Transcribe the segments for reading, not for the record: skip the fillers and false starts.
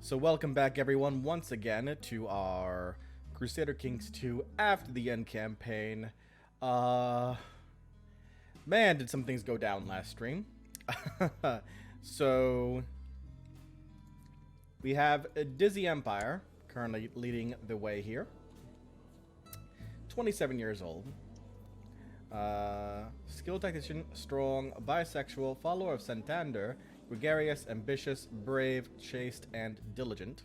So welcome back everyone once again to our Crusader Kings 2 after the end campaign. Man, did some things go down last stream. So we have a Dizzy Empire currently leading the way here. 27 years old. Skilled tactician, strong, bisexual, follower of Santander, gregarious, ambitious, brave, chaste, and diligent.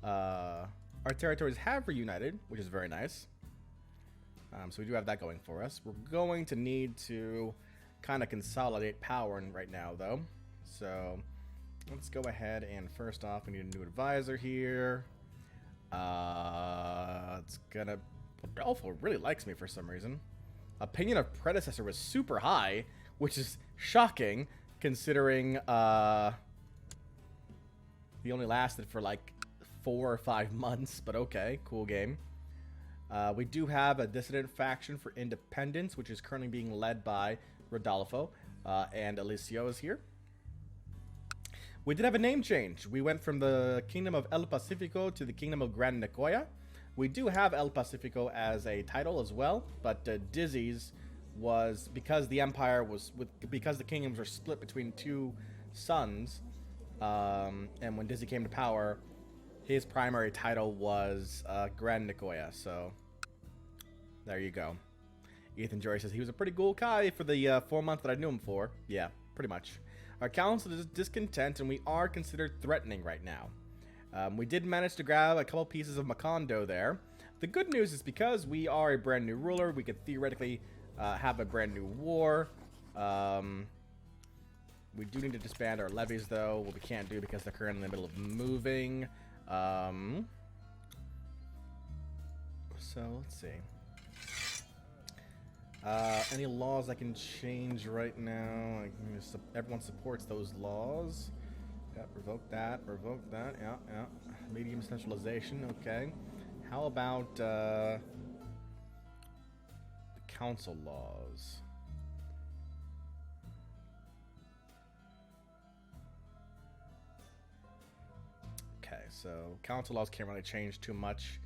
Our territories have reunited, which is very nice. So we do have that going for us. We're going to need to kind of consolidate power right now, though. So let's go ahead and first off, we need a new advisor here. It's gonna... Rodolfo really likes me for some reason. Opinion of predecessor was super high, which is shocking, considering he only lasted for like 4 or 5 months, but okay, cool game. We do have a dissident faction for independence, which is currently being led by Rodolfo, and Alicio is here. We did have a name change. We went from the Kingdom of El Pacifico to the Kingdom of Gran Nicoya. We do have El Pacifico as a title as well, but Dizzy's was because the empire was because the kingdoms were split between two sons, and when Dizzy came to power, his primary title was Gran Nicoya. So there you go. Ethan Jory says he was a pretty cool guy for the 4 months that I knew him for. Yeah, pretty much. Our council is discontent, and we are considered threatening right now. We did manage to grab a couple pieces of Macando there. The good news is because we are a brand new ruler, we could theoretically have a brand new war. We do need to disband our levies, though. What we can't do because they're currently in the middle of moving. So let's see. Any laws I can change right now? Everyone supports those laws. Yeah, revoke that, yeah. Medium centralization, okay. How about the council laws? Okay, so council laws can't really change too much.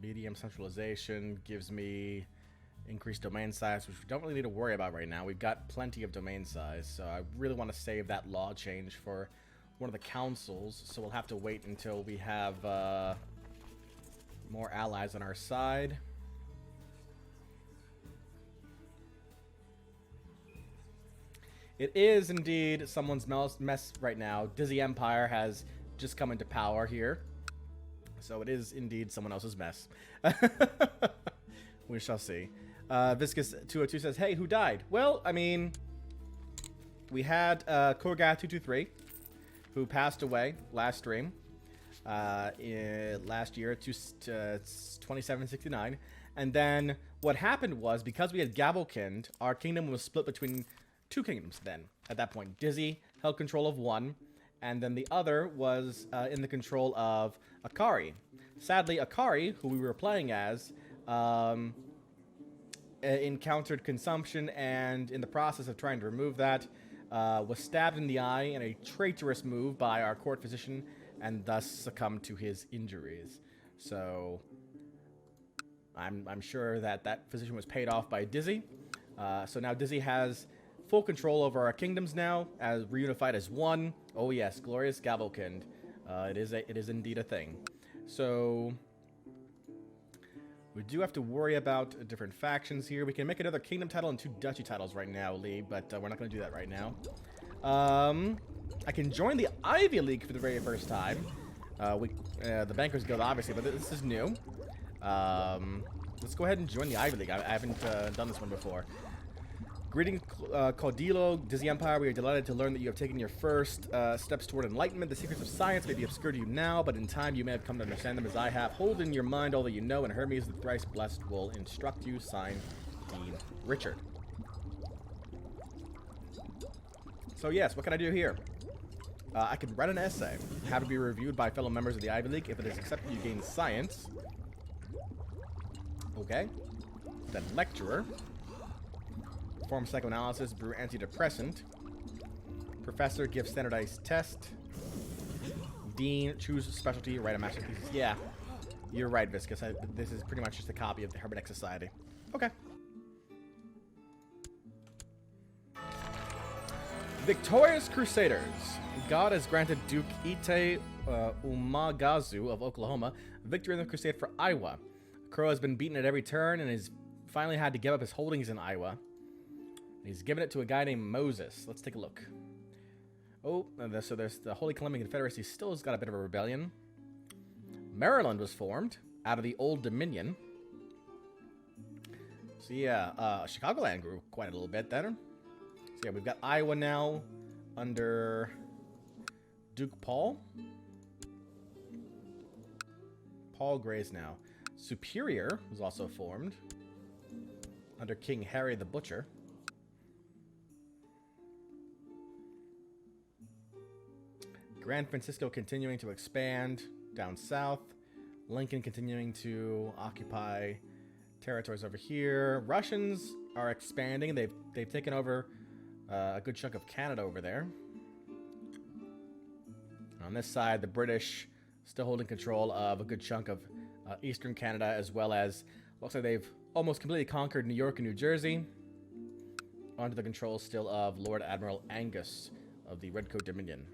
Medium centralization gives me increased domain size, which we don't really need to worry about right now. We've got plenty of domain size, so I really want to save that law change for one of the councils, so we'll have to wait until we have more allies on our side. It is indeed someone's mess right now. Dizzy Empire has just come into power here, so it is indeed someone else's mess. We shall see. Viscous202 says, hey, who died? Well, I mean, we had Korga223, who passed away last stream, last year, 2769. And then what happened was, because we had Gavelkind, our kingdom was split between two kingdoms then. At that point, Dizzy held control of one, and then the other was in the control of Akari. Sadly, Akari, who we were playing as, encountered consumption, and in the process of trying to remove that, was stabbed in the eye in a traitorous move by our court physician, and thus succumbed to his injuries. So I'm sure that physician was paid off by Dizzy. So now Dizzy has full control over our kingdoms now, as reunified as one. Oh yes, glorious Gavelkind. It is indeed a thing. So we do have to worry about different factions here. We can make another kingdom title and 2 duchy titles right now, Lee, but we're not going to do that right now. I can join the Ivy League for the very first time. The Bankers Guild, obviously, but this is new. Let's go ahead and join the Ivy League. I haven't done this one before. Greetings, Caudillo, Dizzy Empire. We are delighted to learn that you have taken your first steps toward enlightenment. The secrets of science may be obscure to you now, but in time you may have come to understand them as I have. Hold in your mind all that you know, and Hermes, the thrice blessed, will instruct you. Signed, Dean Richard. So yes, what can I do here? I can write an essay, have it be reviewed by fellow members of the Ivy League. If it is accepted, you gain science. Okay. Then lecturer. Perform psychoanalysis, brew antidepressant. Professor, give standardized test. Dean, choose specialty, write a masterpiece. Yeah, you're right, Viscous. This is pretty much just a copy of the Hermetic Society. Okay. Victorious Crusaders. God has granted Duke Ite Umagazu of Oklahoma victory in the crusade for Iowa. Crow has been beaten at every turn and has finally had to give up his holdings in Iowa. He's given it to a guy named Moses. Let's take a look. Oh, so there's the Holy Columbian Confederacy still has got a bit of a rebellion. Maryland was formed out of the Old Dominion. So yeah, Chicagoland grew quite a little bit then. So yeah, we've got Iowa now under Duke Paul. Paul Gray's now. Superior was also formed under King Harry the Butcher. San Francisco continuing to expand down south. Lincoln continuing to occupy territories over here. Russians are expanding. They've taken over a good chunk of Canada over there. On this side, the British still holding control of a good chunk of eastern Canada, as well as looks like they've almost completely conquered New York and New Jersey. Under the control still of Lord Admiral Angus of the Redcoat Dominion.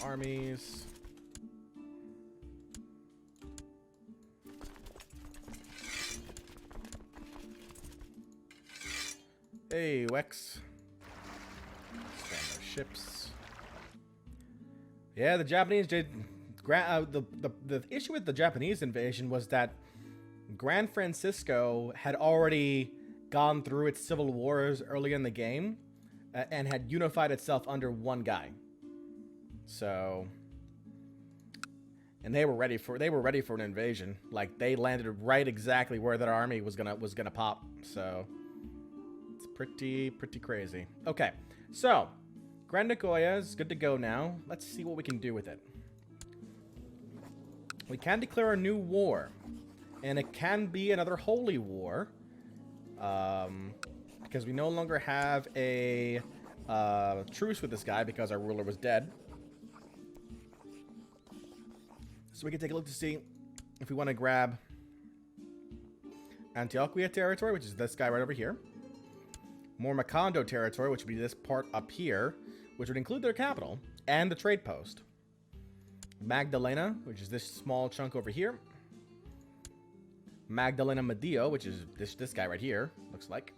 Armies. Hey, Wex. Expand our ships. Yeah, the Japanese did. The issue with the Japanese invasion was that San Francisco had already gone through its civil wars early in the game and had unified itself under one guy. So, and they were ready for an invasion. Like, they landed right exactly where that army was gonna pop. So it's pretty crazy. Okay, so Grand Nagoya is good to go now. Let's see what we can do with it. We can declare a new war, and it can be another holy war, because we no longer have a truce with this guy because our ruler was dead. So we can take a look to see if we want to grab Antioquia territory, which is this guy right over here. More Macando territory, which would be this part up here, which would include their capital and the trade post. Magdalena, which is this small chunk over here. Magdalena Medio, which is this guy right here, looks like.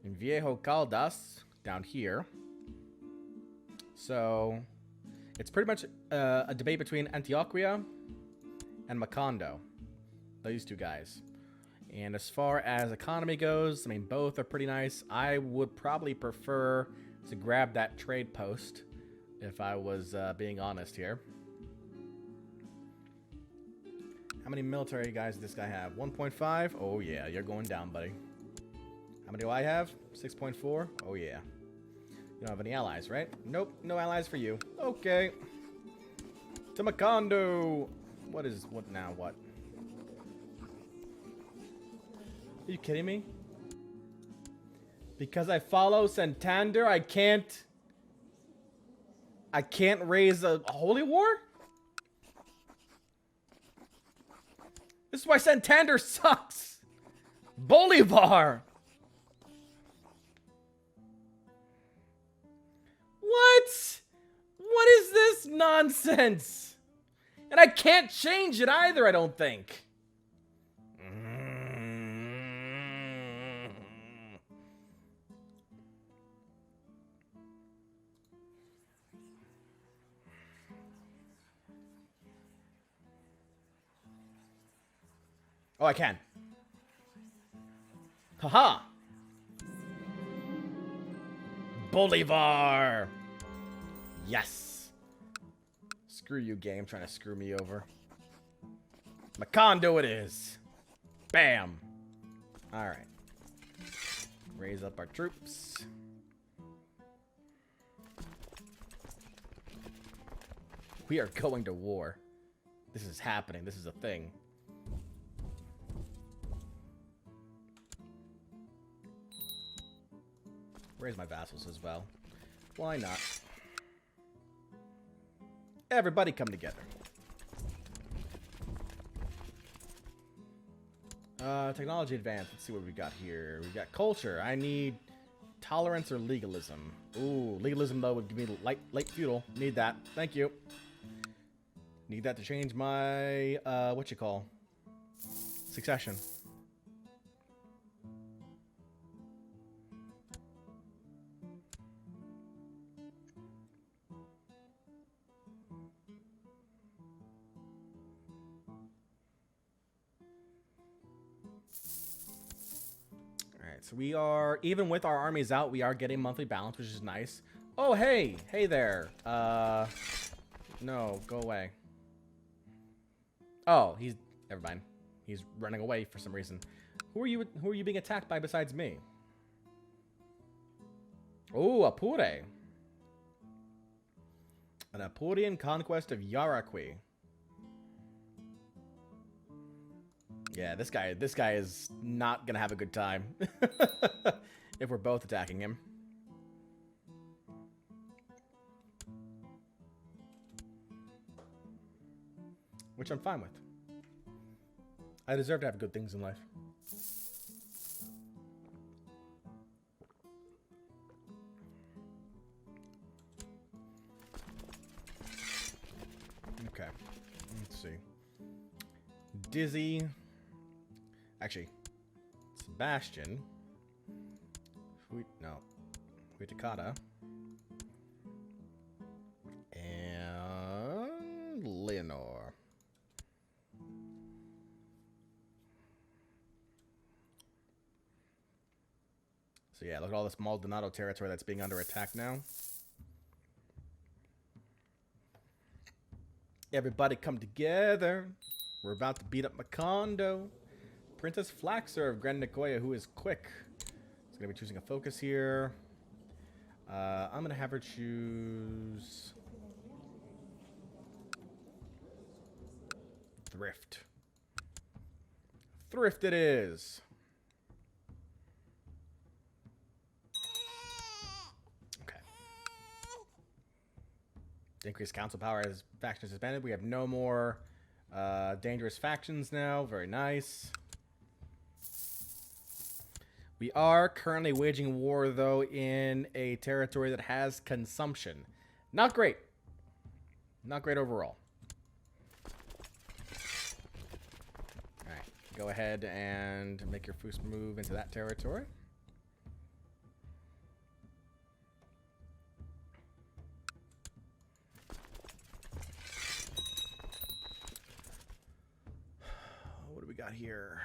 And Viejo Caldas down here. So it's pretty much a debate between Antioquia and Macando. These two guys. And as far as economy goes, I mean, both are pretty nice. I would probably prefer to grab that trade post if I was being honest here. How many military guys does this guy have? 1.5? Oh, yeah. You're going down, buddy. How many do I have? 6.4? Oh, yeah. You don't have any allies, right? Nope, no allies for you. Okay. To Macando. What now? What? Are you kidding me? Because I follow Santander, I can't raise a holy war? This is why Santander sucks. Bolivar. What? What is this nonsense? And I can't change it either, I don't think. Oh, I can. Haha. Bolivar. Yes. Screw you, game, trying to screw me over. Macando it is. Bam. All right. Raise up our troops. We are going to war. This is happening. This is a thing. Raise my vassals as well. Why not? Everybody come together. Technology advance. Let's see what we got here. We got culture. I need tolerance or legalism. Ooh, legalism though would give me light feudal. Need that. Thank you. Need that to change my what you call succession. So we are, even with our armies out, we are getting monthly balance, which is nice. Oh, hey! Hey there. No, go away. Oh, never mind. He's running away for some reason. Who are you being attacked by besides me? Oh, Apure. An Apurian conquest of Yaraqui. Yeah, this guy is not gonna have a good time if we're both attacking him. Which I'm fine with. I deserve to have good things in life. Okay, let's see. Dizzy. Actually, Sebastian. Huitakata. And Leonor. So yeah, look at all this Maldonado territory that's being under attack now. Everybody come together. We're about to beat up Macando. Princess Flaxer of Grand Nicoya, who is quick. Is going to be choosing a focus here. I'm going to have her choose Thrift. Thrift it is. Okay. Increased council power as factions suspended. We have no more dangerous factions now. Very nice. We are currently waging war, though, in a territory that has consumption. Not great. Not great overall. Alright, go ahead and make your first move into that territory. What do we got here?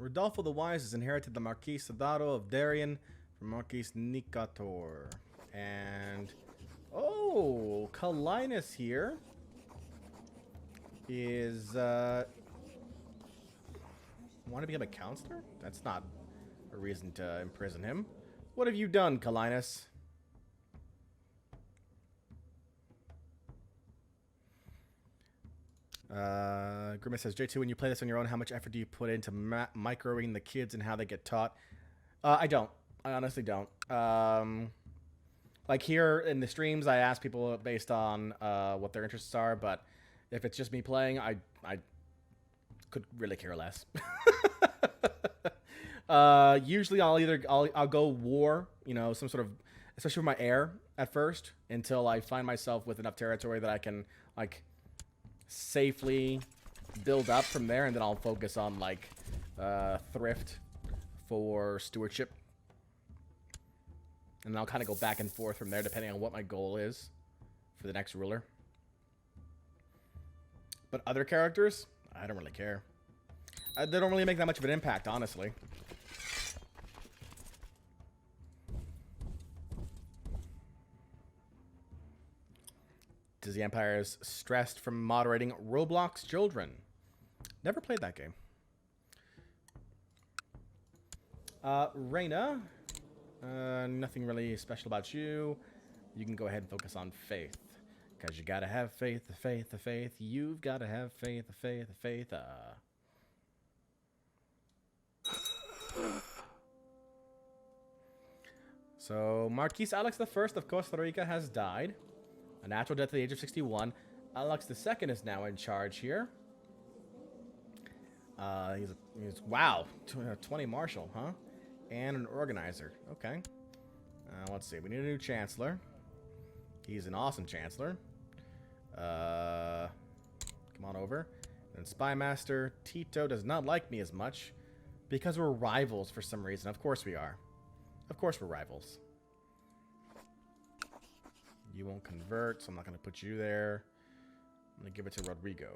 Rodolfo the Wise has inherited the Marquis Sadaro of Darien from Marquis Nicator. And, oh, Calinus here is, want to become a counselor? That's not a reason to imprison him. What have you done, Calinus? Grimace says, J2, when you play this on your own, how much effort do you put into microing the kids and how they get taught? I don't. I honestly don't. Like here in the streams, I ask people based on what their interests are, but if it's just me playing, I could really care less. Usually I'll go war, you know, some sort of, especially with my heir at first, until I find myself with enough territory that I can, like, safely build up from there, and then I'll focus on, like, thrift for stewardship. And then I'll kind of go back and forth from there, depending on what my goal is for the next ruler. But other characters, I don't really care. They don't really make that much of an impact, honestly. Disney Empire is stressed from moderating Roblox children. Never played that game. Reyna. Nothing really special about you. You can go ahead and focus on faith. Because you gotta have faith, the faith, the faith. You've gotta have faith, the faith, the faith. So, Marquis Alex I of Costa Rica has died. A natural death at the age of 61. Alex II is now in charge here. He's wow, 20 marshal, huh? And an organizer. Okay. Let's see. We need a new chancellor. He's an awesome chancellor. Come on over. And spy master Tito does not like me as much because we're rivals for some reason. Of course we are. Of course we're rivals. You won't convert, so I'm not going to put you there. I'm going to give it to Rodrigo.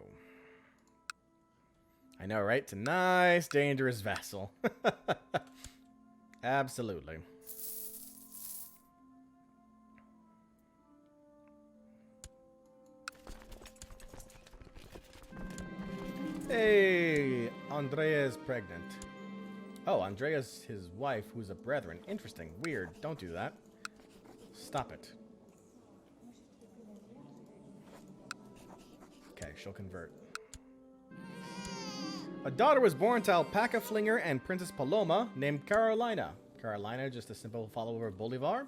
I know, right? It's a nice, dangerous vassal. Absolutely. Hey, Andrea is pregnant. Oh, Andrea's his wife, who's a brethren. Interesting. Weird. Don't do that. Stop it. Okay, she'll convert. A daughter was born to Alpaca Flinger and Princess Paloma named Carolina. Carolina, just a simple follower of Bolivar.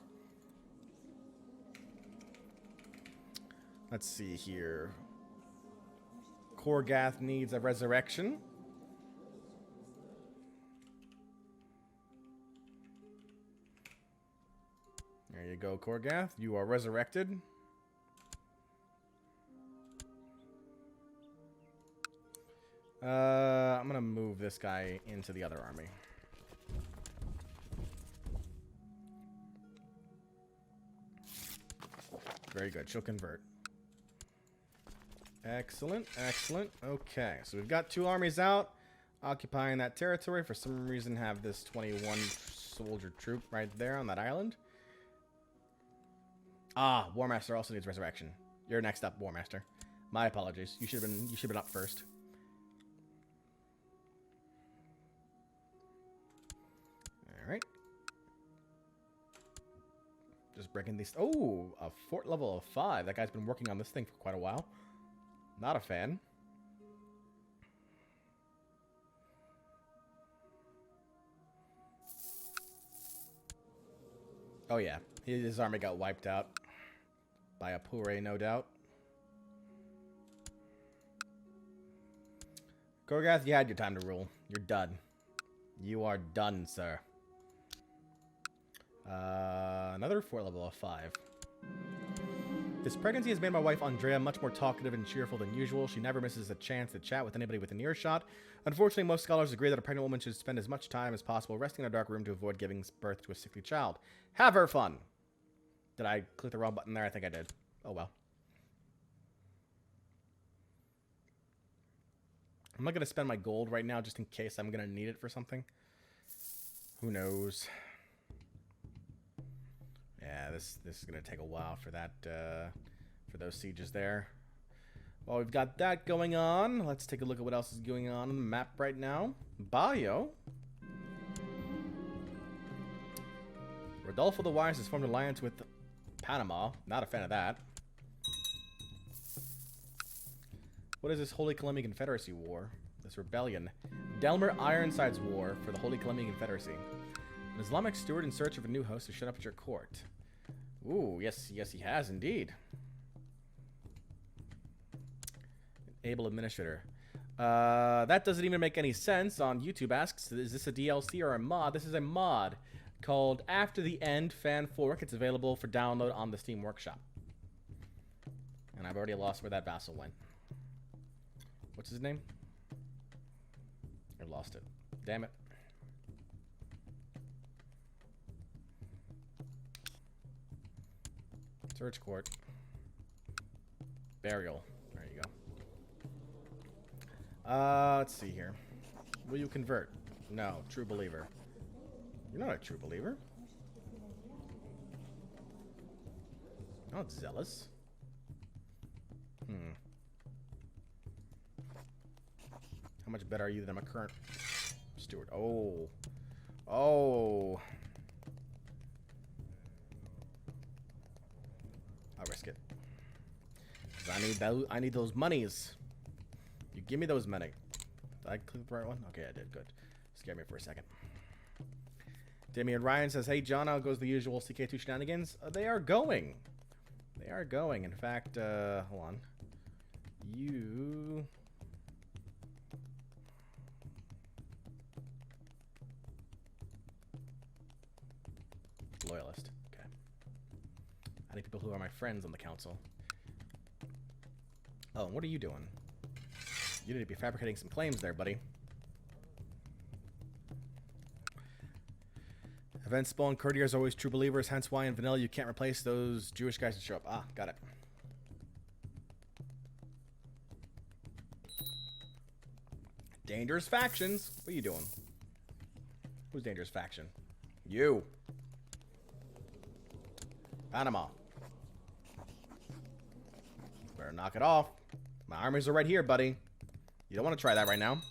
Let's see here. Korgath needs a resurrection. There you go, Korgath. You are resurrected. I'm gonna move this guy into the other army. Very good. She'll convert. Excellent, excellent. Okay, so we've got 2 armies out, occupying that territory. For some reason, have this 21 soldier troop right there on that island. Ah, Warmaster also needs resurrection. You're next up, Warmaster. My apologies. You should have been up first. All right. Just breaking these. Oh, a fort level of 5. That guy's been working on this thing for quite a while. Not a fan. Oh yeah, his army got wiped out by a Pure, no doubt. Korgath, you had your time to rule. You're done. You are done, sir. Another fort level of 5. This pregnancy has made my wife Andrea much more talkative and cheerful than usual. She never misses a chance to chat with anybody within earshot. Unfortunately, most scholars agree that a pregnant woman should spend as much time as possible resting in a dark room to avoid giving birth to a sickly child. Have her fun! Did I click the wrong button there? I think I did. Oh well. I'm not going to spend my gold right now just in case I'm going to need it for something. Who knows? Yeah, this is going to take a while for that, for those sieges there. Well, we've got that going on. Let's take a look at what else is going on the map right now. Bayo. Rodolfo the Wise has formed an alliance with Panama. Not a fan of that. What is this Holy Colombian Confederacy War? This rebellion. Delmer Ironside's War for the Holy Colombian Confederacy. An Islamic steward in search of a new host to shut up at your court. Ooh, yes, yes, he has indeed. Able administrator. That doesn't even make any sense. On YouTube asks, is this a DLC or a mod? This is a mod called After the End Fan Fork. It's available for download on the Steam Workshop. And I've already lost where that vassal went. What's his name? I lost it. Damn it. Search court. Burial. There you go. Let's see here. Will you convert? No. True believer. You're not a true believer. You're not zealous. How much better are you than my current steward? Oh. Oh. I'll risk it. 'Cause I need those monies. You give me those money. Did I click the right one? Okay, I did. Good. Scared me for a second. Damian Ryan says, "Hey John, how goes the usual CK2 shenanigans?" They are going. They are going. In fact, hold on. You. Loyalist. Okay. I need people who are my friends on the council. Oh, what are you doing? You need to be fabricating some claims there, buddy. Event spawn courtiers are always true believers, hence why in vanilla you can't replace those Jewish guys that show up. Ah, got it. Dangerous factions. What are you doing? Who's dangerous faction? You. Panama. Better knock it off. My armies are right here, buddy. You don't want to try that right now.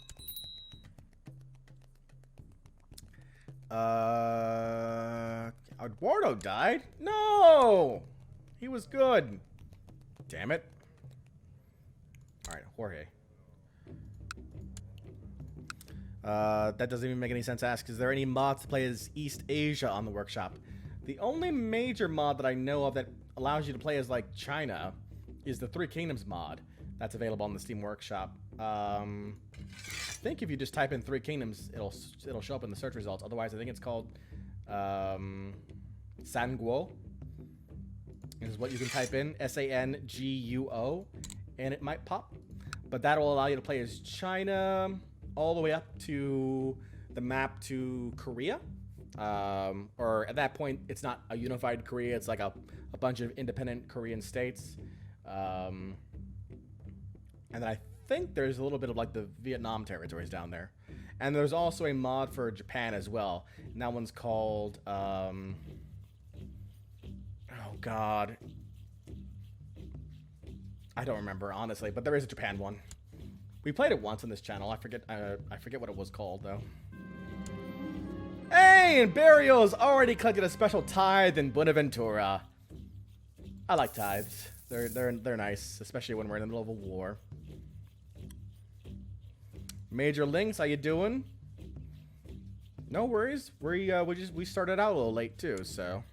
Eduardo died? No! He was good. Damn it. Alright, Jorge. That doesn't even make any sense to ask. Is there any mods to play as East Asia on the workshop? The only major mod that I know of that allows you to play as, like, China is the Three Kingdoms mod that's available on the Steam Workshop. I think if you just type in Three Kingdoms, it'll show up in the search results. Otherwise, I think it's called Sanguo. This is what you can type in, Sanguo, and it might pop. But that will allow you to play as China all the way up to the map to Korea. Or at that point, it's not a unified Korea. It's like a bunch of independent Korean states. And then I think there's a little bit of like the Vietnam territories down there. And there's also a mod for Japan as well. And that one's called, oh God. I don't remember, honestly, but there is a Japan one. We played it once on this channel. I forget what it was called, though. Hey, and Burial's already collected a special tithe in Buenaventura. I like tithes. They're nice, especially when we're in the middle of a war. Major Links, how you doing? No worries. We started out a little late too, so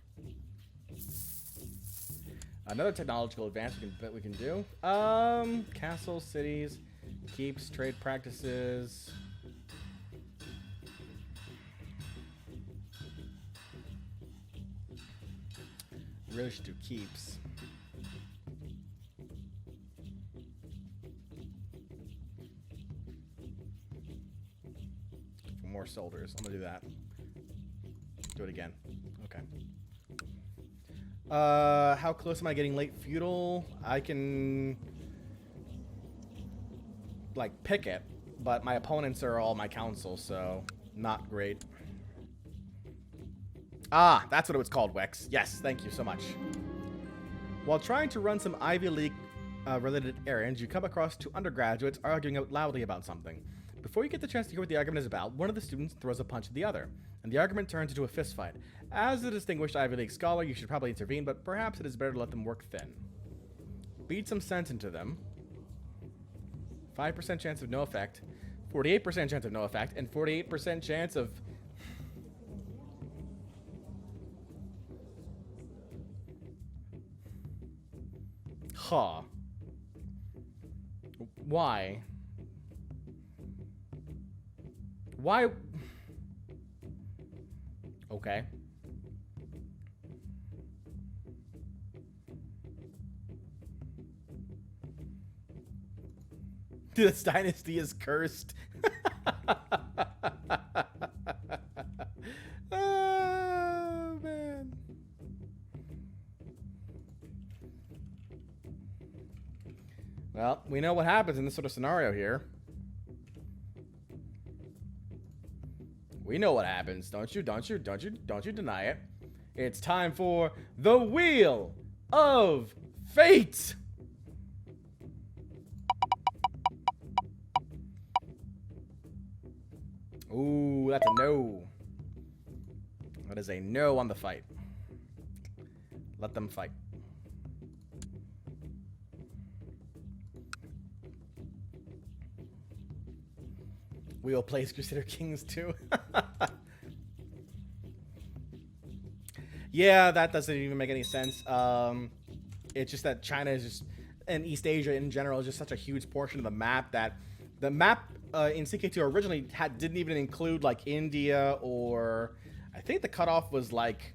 another technological advance we can do. Castles, cities, keeps, trade practices. Really should do keeps. More soldiers. I'm gonna do that. Do it again. Okay. How close am I getting late feudal? I can like pick it, but my opponents are all my council, so not great. Ah, that's what it was called, Wex. Yes, thank you so much. While trying to run some Ivy League related errands, you come across two undergraduates arguing out loudly about something. Before you get the chance to hear what the argument is about, one of the students throws a punch at the other, and the argument turns into a fistfight. As a distinguished Ivy League scholar, you should probably intervene, but perhaps it is better to let them work thin. Beat some sense into them. 5% chance of no effect, 48% chance of no effect, and 48% chance of... Huh. Why? Why? Okay. This dynasty is cursed. Oh, man. Well, we know what happens in this sort of scenario here. We know what happens, don't you? Don't you deny it. It's time for the Wheel of Fate. Ooh, that's a no. That is a no on the fight. Let them fight. We will play Crusader Kings too. Yeah, that doesn't even make any sense. It's just that China is just, and East Asia in general is just such a huge portion of the map that the map in CK2 originally didn't even include like India, or I think the cutoff was like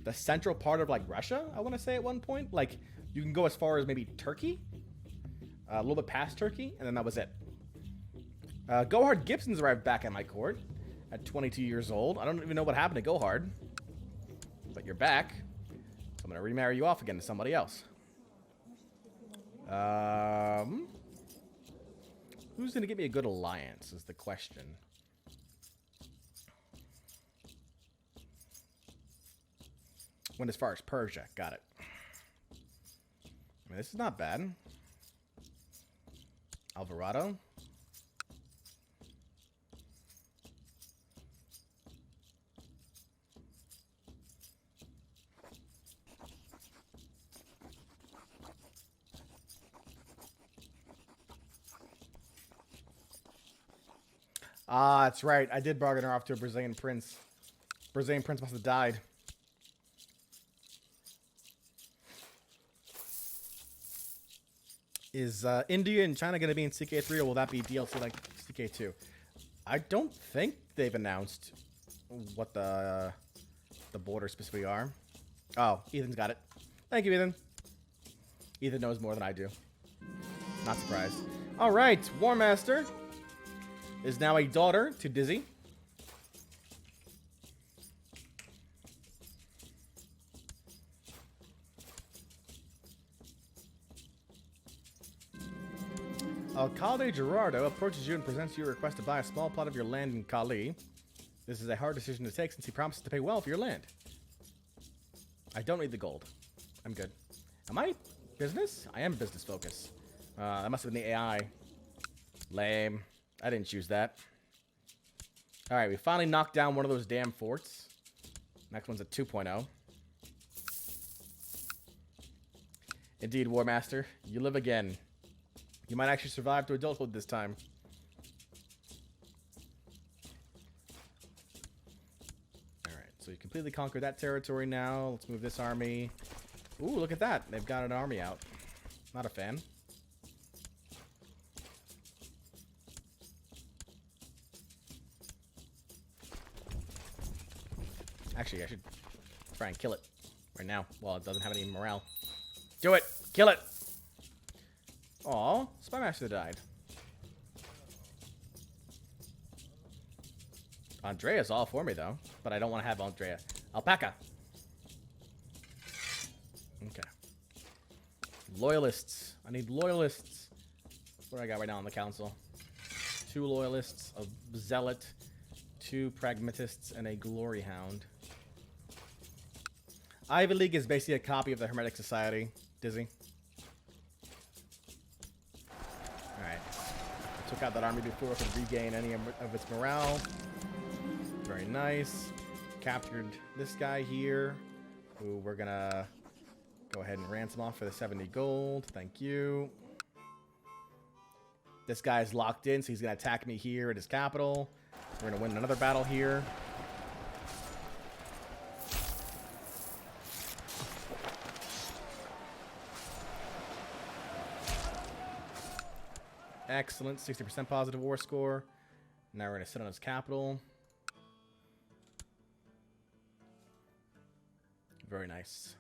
the central part of like Russia, I want to say at one point. Like you can go as far as maybe Turkey, a little bit past Turkey, and then that was it. Gohard Gibson's arrived back at my court at 22 years old. I don't even know what happened to Gohard, but you're back. So I'm going to remarry you off again to somebody else. Who's going to give me a good alliance is the question. Went as far as Persia. Got it. I mean, this is not bad. Alvarado. Ah, that's right. I did bargain her off to a Brazilian prince. Brazilian prince must have died. Is India and China going to be in CK3, or will that be DLC like CK2? I don't think they've announced what the borders specifically are. Oh, Ethan's got it. Thank you, Ethan. Ethan knows more than I do. Not surprised. All right, War Master is now a daughter to Dizzy. Alcalde Gerardo approaches you and presents you a request to buy a small plot of your land in Cali. This is a hard decision to take since he promises to pay well for your land. I don't need the gold. I'm good. Am I business? I am business focus. That must have been the AI. Lame. I didn't choose that. Alright, we finally knocked down one of those damn forts. Next one's a 2.0. Indeed, War Master. You live again. You might actually survive to adulthood this time. Alright, so you completely conquered that territory now. Let's move this army. Ooh, look at that. They've got an army out. Not a fan. Actually, I should try and kill it right now while it doesn't have any morale. Do it! Kill it! Aw, Spy Master died. Andrea's all for me, though. But I don't want to have Andrea. Alpaca! Okay. Loyalists. I need loyalists. What do I got right now on the council? 2 loyalists, a zealot, 2 pragmatists, and a glory hound. Ivy League is basically a copy of the Hermetic Society. Dizzy. Alright. Took out that army before it could regain any of its morale. Very nice. Captured this guy here, who we're gonna go ahead and ransom off for the 70 gold. Thank you. This guy's locked in, so he's gonna attack me here at his capital. We're gonna win another battle here. Excellent. 60% positive war score. Now we're going to sit on his capital. Very nice.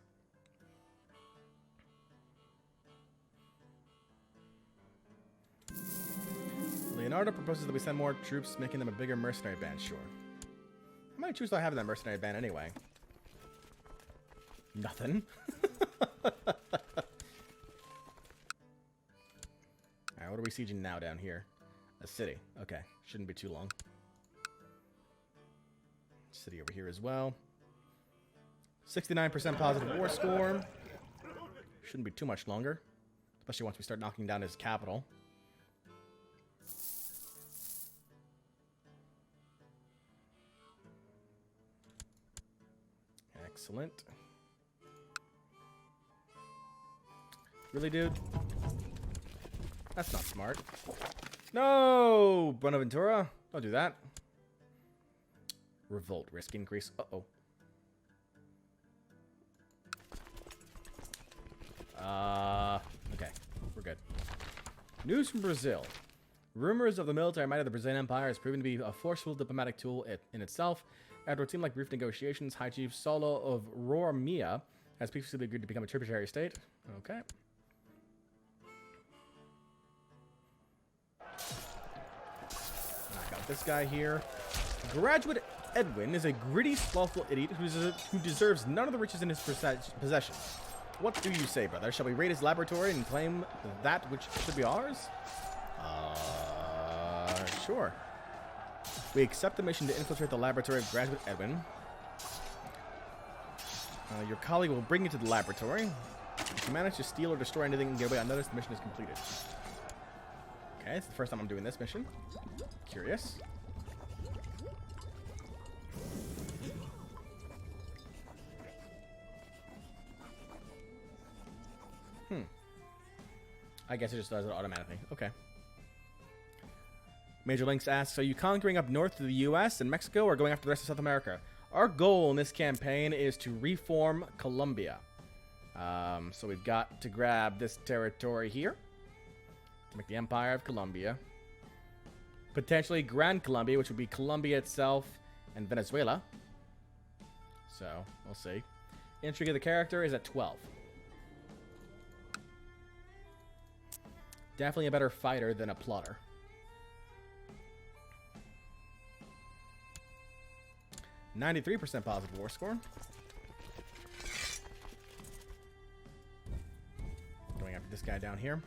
Leonardo proposes that we send more troops, making them a bigger mercenary band. Sure. How many troops do I have in that mercenary band anyway? Nothing. Alright, what are we sieging now down here? A city. Okay. Shouldn't be too long. City over here as well. 69% positive war score. Shouldn't be too much longer. Especially once we start knocking down his capital. Excellent. Really, dude? That's not smart. No! Whoa, Buenaventura. Don't do that. Revolt. Risk increase. Uh-oh. Okay. We're good. News from Brazil. Rumors of the military might of the Brazilian Empire has proven to be a forceful diplomatic tool in itself. After what seemed like brief negotiations, High Chief Solo of Roraima has previously agreed to become a tributary state. Okay. Knock out this guy here. Graduate Edwin is a gritty, slothful idiot who deserves none of the riches in his possession. What do you say, brother? Shall we raid his laboratory and claim that which should be ours? Sure. We accept the mission to infiltrate the laboratory of Graduate Edwin. Your colleague will bring you to the laboratory. If you manage to steal or destroy anything and get away unnoticed, the mission is completed. Okay, it's the first time I'm doing this mission. Curious. I guess it just does it automatically. Okay. Major Links asks, are you conquering up north to the U.S. and Mexico or going after the rest of South America? Our goal in this campaign is to reform Colombia. So we've got to grab this territory here to make the Empire of Colombia. Potentially Gran Colombia, which would be Colombia itself and Venezuela. So, we'll see. Intrigue of the character is at 12. Definitely a better fighter than a plotter. %93 positive war score. Going after this guy down here.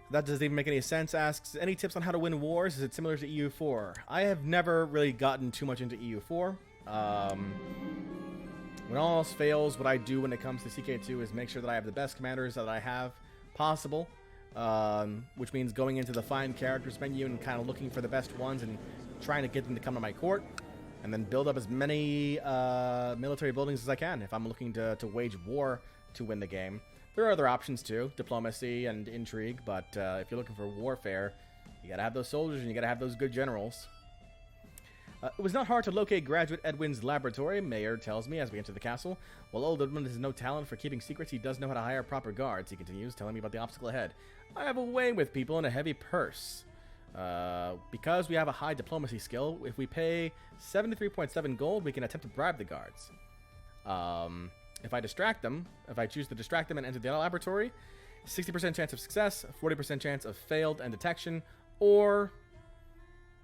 That doesn't even make any sense. Asks, any tips on how to win wars? Is it similar to EU4? I have never really gotten too much into EU4. When all else fails, what I do when it comes to CK2 is make sure that I have the best commanders that I have possible. Which means going into the find characters menu and kind of looking for the best ones and trying to get them to come to my court. And then build up as many military buildings as I can if I'm looking to wage war to win the game. There are other options too, diplomacy and intrigue, but if you're looking for warfare, you gotta have those soldiers and you gotta have those good generals. It was not hard to locate Graduate Edwin's laboratory, Mayor tells me as we enter the castle. While old Edwin has no talent for keeping secrets, he does know how to hire proper guards, he continues, telling me about the obstacle ahead. I have a way with people and a heavy purse. Because we have a high diplomacy skill, if we pay 73.7 gold, we can attempt to bribe the guards. If I choose to distract them and enter the laboratory, 60% chance of success, 40% chance of failed and detection, or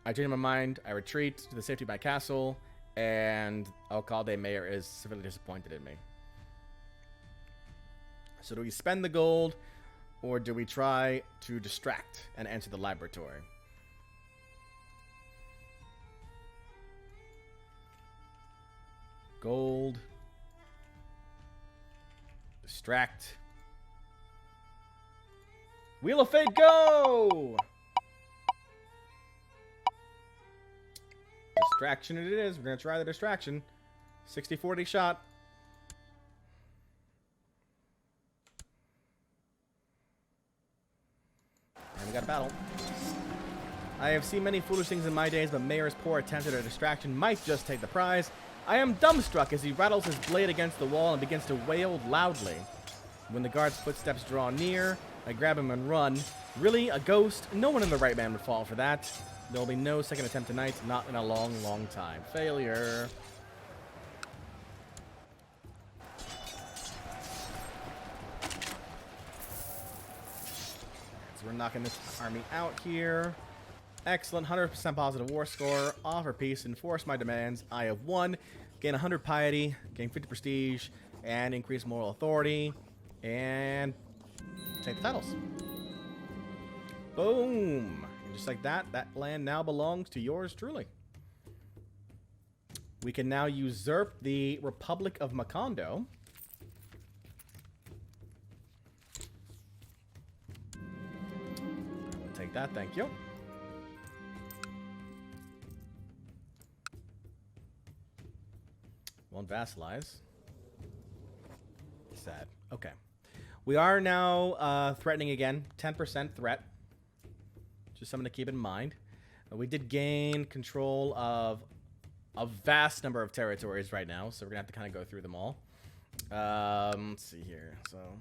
I change my mind, I retreat to the safety of my castle, and Alcalde Mayor is severely disappointed in me. So do we spend the gold, or do we try to distract and enter the laboratory? Gold. Distract. Wheel of Fate, go! Distraction it is. We're going to try the distraction. 60-40 shot. And we got a battle. I have seen many foolish things in my days, but Mayor's poor attempt at a distraction might just take the prize. I am dumbstruck as he rattles his blade against the wall and begins to wail loudly. When the guard's footsteps draw near, I grab him and run. Really? A ghost? No one in the right man would fall for that. There will be no second attempt tonight, not in a long, long time. Failure. So we're knocking this army out here. Excellent, 100% positive war score. Offer peace, enforce my demands. I have won. Gain 100 piety, gain 50 prestige, and increase moral authority. And take the titles. Boom. And just like that, that land now belongs to yours truly. We can now usurp the Republic of Macando. We'll take that, thank you. Won't vassalize. Sad. Okay. We are now threatening again. 10% threat. Which Just something to keep in mind. We did gain control of a vast number of territories right now, so we're gonna have to kind of go through them all. Let's see here. So